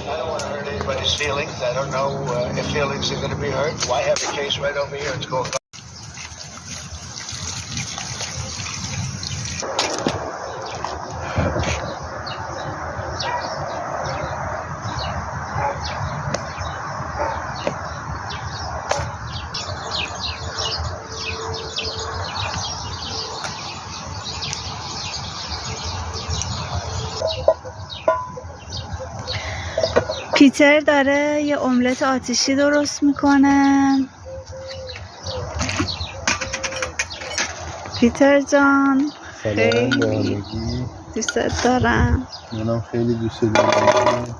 I don't want to hurt anybody's feelings. I don't know if feelings are going to be hurt. Why have a case right over here? It's called. پیتر داره یه املت آتیشی درست میکنه. پیتر جان خیلی دوست دارم. منم خیلی دوست دارم.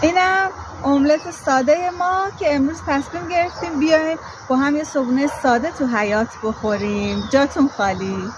اینم املت ساده ما که امروز تصمیم گرفتیم بیایم با هم یه صبحونه ساده تو حیاط بخوریم. جاتون خالی.